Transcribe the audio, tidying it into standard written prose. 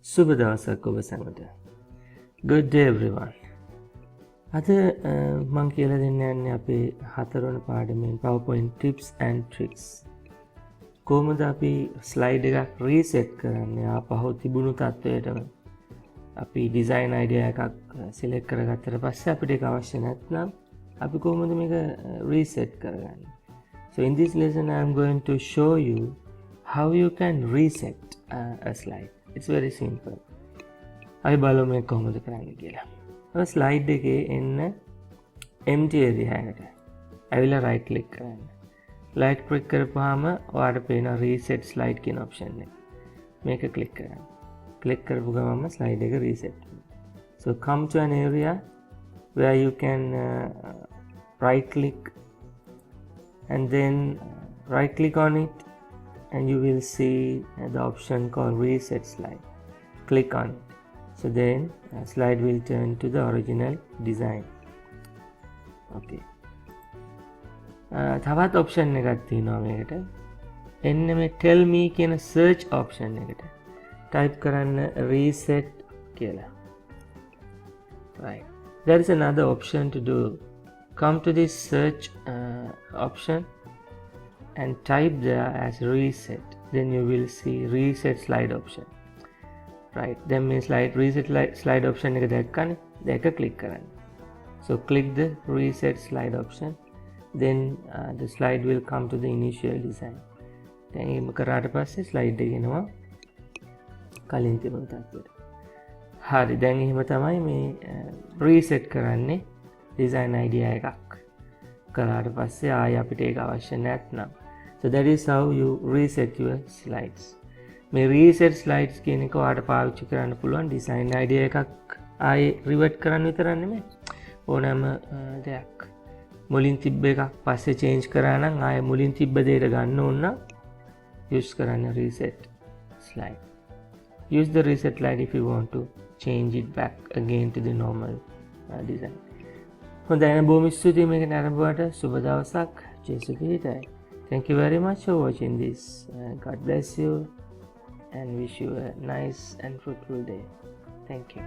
සුබ දවසක් ඔබ සැමට. Good day everyone. අද මම කියලා දෙන්න යන්නේ අපේ හතරවන පාඩමෙන් PowerPoint tips and tricks. කොහොමද අපි ස්ලයිඩ් එකක් රීසෙට් කරන්නේ ආපහු තිබුණු තත්වයටම. අපි ඩිසයින් අයිඩියා එකක් සිලෙක්ට් කරගත්තට පස්සේ අපිට ඒක අවශ්‍ය නැත්නම් අපි කොහොමද මේක රීසෙට් කරගන්නේ. So in this lesson I am going to show you how you can reset a slide. It's very simple. අපි බලමු මේක කොහොමද කරන්නේ කියලා. ඔය ස්ලයිඩ් එකේ එන්න empty area එකට. ඇවිල්ලා right click කරන්න. right click කරපුවාම ඔයාලට පේන reset slide කියන option එක. මේක click කරන්න. click කරපු ගමන්ම slide එක reset වෙනවා. So come to an area where you can right click and then right click on it and you will see the option called reset slide. Click on it. So then slide will turn to the original design. Okay. තවත් option එකක් තියෙනවා මේකට. එන්න මේ tell me කියන search option එකට type කරන්න reset කියලා. Right. There is another option to do. Come to this search option and type there as reset. Then you will see reset slide option. Right, then means slide option එක දැක්කනේ. දැක්ක click කරන්න. So click the reset slide option. Then the slide will come to the initial design. දැන් එහෙම කරාට පස්සේ slide එක එනවා කලින් තිබුණු තත්ත්වයට. හරි, දැන් එහෙම තමයි මේ reset කරන්නේ design idea එකක්. කරාට පස්සේ ආයෙ අපිට ඒක අවශ්‍ය නැත්නම්. So that is how you reset your slides. මේ reset slides කියන එක ඔයාලට පාවිච්චි කරන්න පුළුවන් design idea එකක් ආයෙ revert කරන්න විතරක් නෙමෙයි. ඕනෑම දෙයක් මුලින් තිබ්බ එකක් පස්සේ change කරා නම් ආයෙ මුලින් තිබ්බ දෙයට ගන්න ඕන නම් use කරන්න reset slide. Use the reset slide if you want to change it back again to the normal design. හොඳයි, බොහොම ස්තුතියි මේක නරඹුවට. සුබ දවසක්. ජේසු පිහිටයි. Thank you very much for watching this. God bless you and wish you a nice and fruitful day. Thank you.